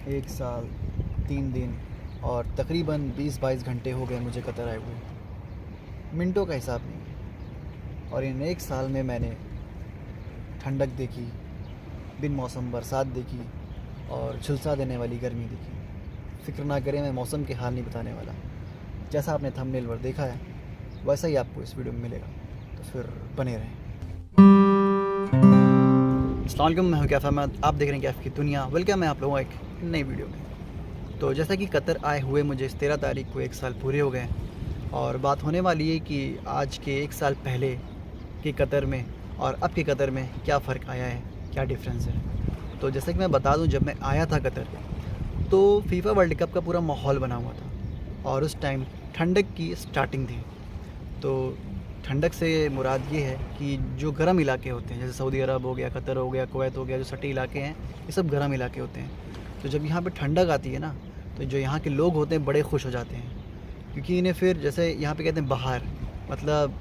1 साल 3 दिन और तकरीबन 20-22 घंटे हो गए मुझे कतर आए हुए। मिनटों का हिसाब नहीं। और इन 1 साल में मैंने ठंडक देखी, बिन मौसम बरसात देखी और झुलसा देने वाली गर्मी देखी। फ़िक्र ना करें, मैं मौसम के हाल नहीं बताने वाला। जैसा आपने थंबनेल पर देखा है वैसा ही आपको इस वीडियो में मिलेगा, तो फिर बने रहें। अस्सलाम वालेकुम, मैं हूं कैफ अहमद, आप देख रहे हैं कैफ की दुनिया। वेलकम है आप लोगों एक नई वीडियो में। तो जैसा कि कतर आए हुए मुझे इस 13 तारीख को 1 साल पूरे हो गए और बात होने वाली है कि आज के 1 साल पहले की कतर में और अब की कतर में क्या फ़र्क आया है, क्या डिफरेंस है। तो जैसे कि मैं बता दूं, जब मैं आया था कतर तो फीफा वर्ल्ड कप का पूरा माहौल बना हुआ था और उस टाइम ठंडक की स्टार्टिंग थी। तो ठंडक से मुराद ये है कि जो गर्म इलाके होते हैं, जैसे सऊदी अरब हो गया, कतर हो गया, कुवैत हो गया, जो सटी इलाके हैं ये सब गर्म इलाके होते हैं। तो जब यहाँ पे ठंडक आती है ना, तो जो यहाँ के लोग होते हैं बड़े खुश हो जाते हैं, क्योंकि इन्हें फिर जैसे यहाँ पे कहते हैं बाहर, मतलब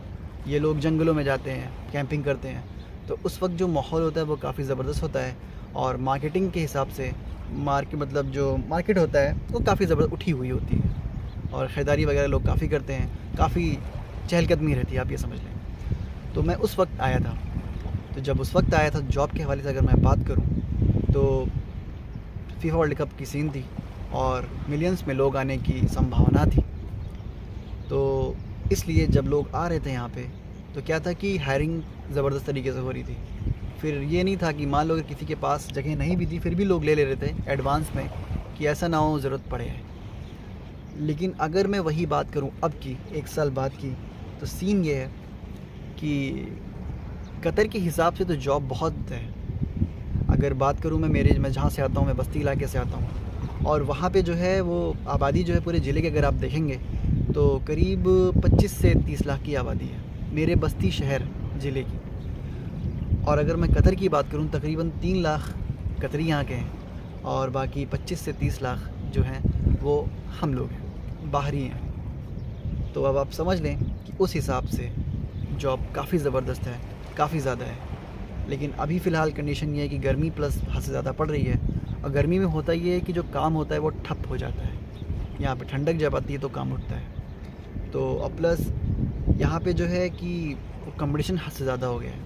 ये लोग जंगलों में जाते हैं, कैंपिंग करते हैं। तो उस वक्त जो माहौल होता है वो काफ़ी ज़बरदस्त होता है और मार्केटिंग के हिसाब से मतलब जो मार्केट होता है वो काफ़ी ज़बरदस्त उठी हुई होती है और ख़रीदारी वगैरह लोग काफ़ी करते हैं, काफ़ी चहलकदमी रहती है, आप ये समझ लें। तो मैं उस वक्त आया था। तो जब उस वक्त आया था, जॉब के हवाले से अगर मैं बात करूं तो फीफा वर्ल्ड कप की सीन थी और मिलियंस में लोग आने की संभावना थी। तो इसलिए जब लोग आ रहे थे यहाँ पे तो क्या था कि हायरिंग ज़बरदस्त तरीके से हो रही थी। फिर ये नहीं था कि मान लो अगर किसी के पास जगह नहीं भी थी फिर भी लोग ले रहे थे एडवांस में, कि ऐसा ना हो ज़रूरत पड़े है। लेकिन अगर मैं वही बात करूं अब की 1 साल बाद की, तो सीन ये है कि कतर के हिसाब से तो जॉब बहुत है। अगर बात करूं मैं जहाँ से आता हूं, मैं बस्ती इलाके से आता हूं और वहाँ पे जो है वो आबादी जो है पूरे ज़िले की अगर आप देखेंगे तो करीब 25 से 30 लाख की आबादी है मेरे बस्ती शहर ज़िले की। और अगर मैं कतर की बात करूं, तकरीबन 3 लाख कतरी यहाँ के हैं और बाकी 25 से 30 लाख जो हैं वो हम लोग हैं, बाहरी हैं। तो अब आप समझ लें कि उस हिसाब से जॉब काफ़ी ज़बरदस्त है, काफ़ी ज़्यादा है। लेकिन अभी फ़िलहाल कंडीशन ये है कि गर्मी प्लस हद से ज़्यादा पड़ रही है और गर्मी में होता ये है कि जो काम होता है वो ठप हो जाता है। यहाँ पे ठंडक जब आती है तो काम उठता है। तो और प्लस यहाँ पे जो है कि कंपटीशन हद से ज़्यादा हो गया है।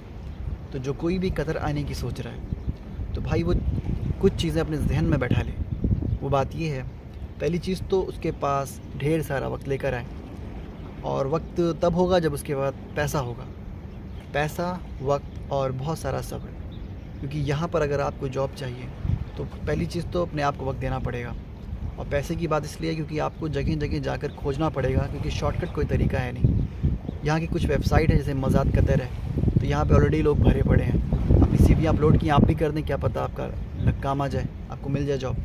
तो जो कोई भी कतर आने की सोच रहा है तो भाई वो कुछ चीज़ें अपने जहन में बैठा ले। वो बात ये है, पहली चीज़ तो उसके पास ढेर सारा वक्त लेकर आए और वक्त तब होगा जब उसके बाद पैसा होगा। पैसा, वक्त और बहुत सारा सब्र। क्योंकि यहाँ पर अगर आपको जॉब चाहिए तो पहली चीज़ तो अपने आप को वक्त देना पड़ेगा। और पैसे की बात इसलिए क्योंकि आपको जगह जगह जाकर खोजना पड़ेगा, क्योंकि शॉर्टकट कोई तरीका है नहीं। यहाँ की कुछ वेबसाइट है जैसे मज़ाद कतर है, तो यहाँ पे ऑलरेडी लोग भरे पड़े हैं। अपनी CV अपलोड की, आप भी कर दें, क्या पता आपका काम आ जाए, आपको मिल जाए जॉब।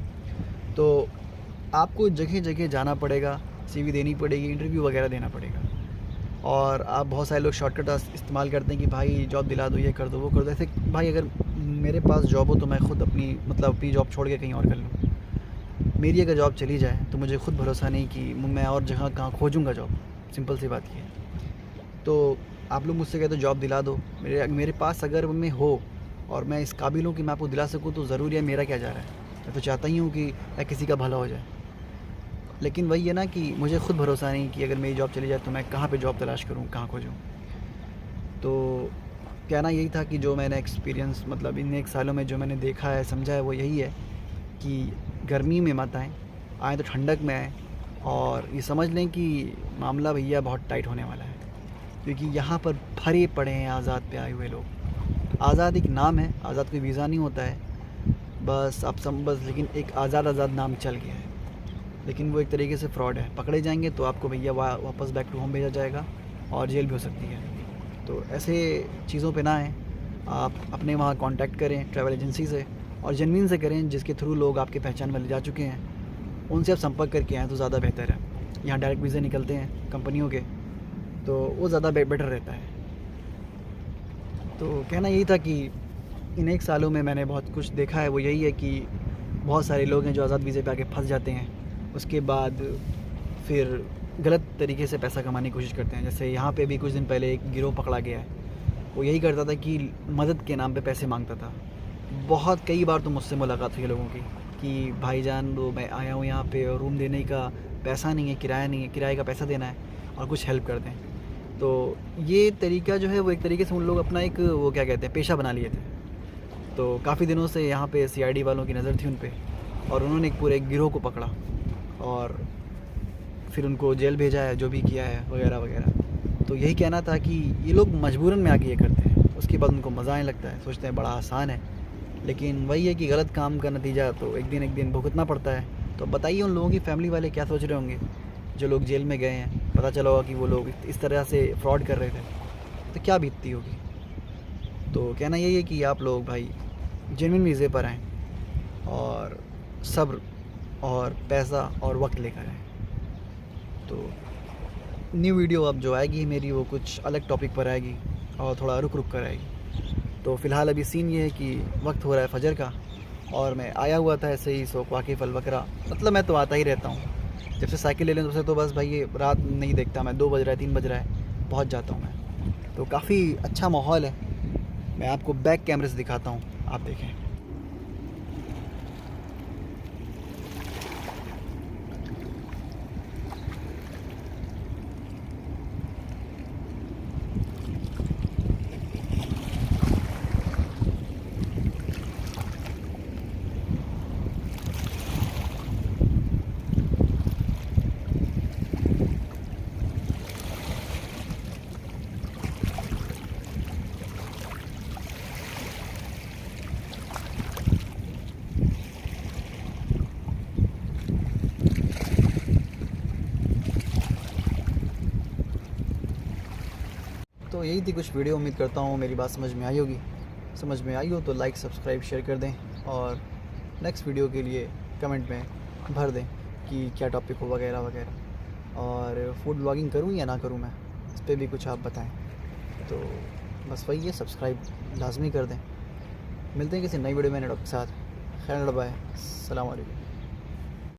तो आपको जगह जगह जाना पड़ेगा, CV देनी पड़ेगी, इंटरव्यू वगैरह देना पड़ेगा। और आप बहुत सारे लोग शॉर्टकट इस्तेमाल करते हैं कि भाई जॉब दिला दो, ये कर दो, वो कर दो। ऐसे भाई अगर मेरे पास जॉब हो तो मैं ख़ुद अपनी जॉब छोड़ के कहीं और कर लूँ। मेरी अगर जॉब चली जाए तो मुझे खुद भरोसा नहीं कि मैं और जगह कहाँ खोजूँगा जॉब। सिंपल सी बात ये है। तो आप लोग मुझसे कहते हो जॉब दिला दो, मेरे पास अगर मैं हो और मैं इस काबिल हूँ कि मैं आपको दिला सकूँ तो ज़रूरी है, मेरा क्या जा रहा है। मैं तो चाहता ही हूँ कि किसी का भला हो जाए। लेकिन वही है ना कि मुझे खुद भरोसा नहीं कि अगर मेरी जॉब चली जाए तो मैं कहाँ पे जॉब तलाश करूँ, कहाँ खोजूँ। तो कहना यही था कि जो मैंने एक्सपीरियंस मतलब इन 1 सालों में जो मैंने देखा है, समझा है, वो यही है कि गर्मी में मत आएँ तो ठंडक में आएँ। और ये समझ लें कि मामला भैया बहुत टाइट होने वाला है, क्योंकि यहाँ पर भरे पड़े हैं आज़ाद पे आए हुए लोग। आज़ाद एक नाम है, आज़ाद कोई वीज़ा नहीं होता है, बस लेकिन एक आज़ाद नाम चल गया है। लेकिन वो एक तरीके से फ्रॉड है। पकड़े जाएंगे तो आपको भैया वापस बैक टू होम भेजा जाएगा और जेल भी हो सकती है। तो ऐसे चीज़ों पे ना आएँ। आप अपने वहाँ कांटेक्ट करें ट्रैवल एजेंसी से, और जेन्युइन से करें, जिसके थ्रू लोग आपके पहचान वाले जा चुके हैं उनसे आप संपर्क करके आएँ तो ज़्यादा बेहतर है। यहाँ डायरेक्ट वीज़ा निकलते हैं कंपनियों के, तो वो ज़्यादा बेटर रहता है। तो कहना यही था कि इन 1 सालों में मैंने बहुत कुछ देखा है। वो यही है कि बहुत सारे लोग हैं जो आज़ाद वीज़े पे आके फंस जाते हैं, उसके बाद फिर गलत तरीके से पैसा कमाने की कोशिश करते हैं। जैसे यहाँ पे भी कुछ दिन पहले एक गिरोह पकड़ा गया है, वो यही करता था कि मदद के नाम पे पैसे मांगता था। बहुत कई बार तो मुझसे मुलाकात हुई लोगों की कि भाईजान वो मैं आया हूँ यहाँ पे और रूम देने का पैसा नहीं है, किराया नहीं है, किराए का पैसा देना है और कुछ हेल्प कर दें। तो ये तरीका जो है वो एक तरीके से उन लोग अपना एक वो क्या कहते हैं पेशा बना लिए थे। तो काफ़ी दिनों से यहाँ पे सीआईडी वालों की नज़र थी उन पे और उन्होंने एक पूरे गिरोह को पकड़ा और फिर उनको जेल भेजा है, जो भी किया है वगैरह वगैरह। तो यही कहना था कि ये लोग मजबूरन में आके ये करते हैं, उसके बाद उनको मज़ा आने लगता है, सोचते हैं बड़ा आसान है। लेकिन वही है कि गलत काम का नतीजा तो एक दिन भुगतना पड़ता है। तो बताइए उन लोगों की फैमिली वाले क्या सोच रहे होंगे जो लोग जेल में गए हैं, पता चला होगा कि वो लोग इस तरह से फ्रॉड कर रहे थे, तो क्या बीतती होगी। तो कहना यही है कि आप लोग भाई जेन्युइन वीज़े पर आएँ और सब्र और पैसा और वक्त लेकर आएँ। तो न्यू वीडियो अब जो आएगी मेरी वो कुछ अलग टॉपिक पर आएगी और थोड़ा रुक रुक कर आएगी। तो फ़िलहाल अभी सीन ये है कि वक्त हो रहा है फजर का और मैं आया हुआ था ऐसे ही शौक वाकिफ़ अलवकरा, मतलब मैं तो आता ही रहता हूँ। जब से साइकिल ले लें तब से तो बस भाई ये रात नहीं देखता मैं, 2 बज रहा है 3 बज रहा है पहुँच जाता हूँ मैं। तो काफ़ी अच्छा माहौल है, मैं आपको बैक कैमरे से दिखाता हूँ, आप देखें। तो यही थी कुछ वीडियो, उम्मीद करता हूँ मेरी बात समझ में आई होगी। समझ में आई हो तो लाइक सब्सक्राइब शेयर कर दें और नेक्स्ट वीडियो के लिए कमेंट में भर दें कि क्या टॉपिक हो वगैरह वगैरह। और फूड ब्लॉगिंग करूँ या ना करूँ मैं, इस पर भी कुछ आप बताएं। तो बस वही है, सब्सक्राइब लाजमी कर दें। मिलते हैं किसी नई वीडियो में नए टॉपिक के साथ। खैर बाय, अस्सलाम वालेकुम।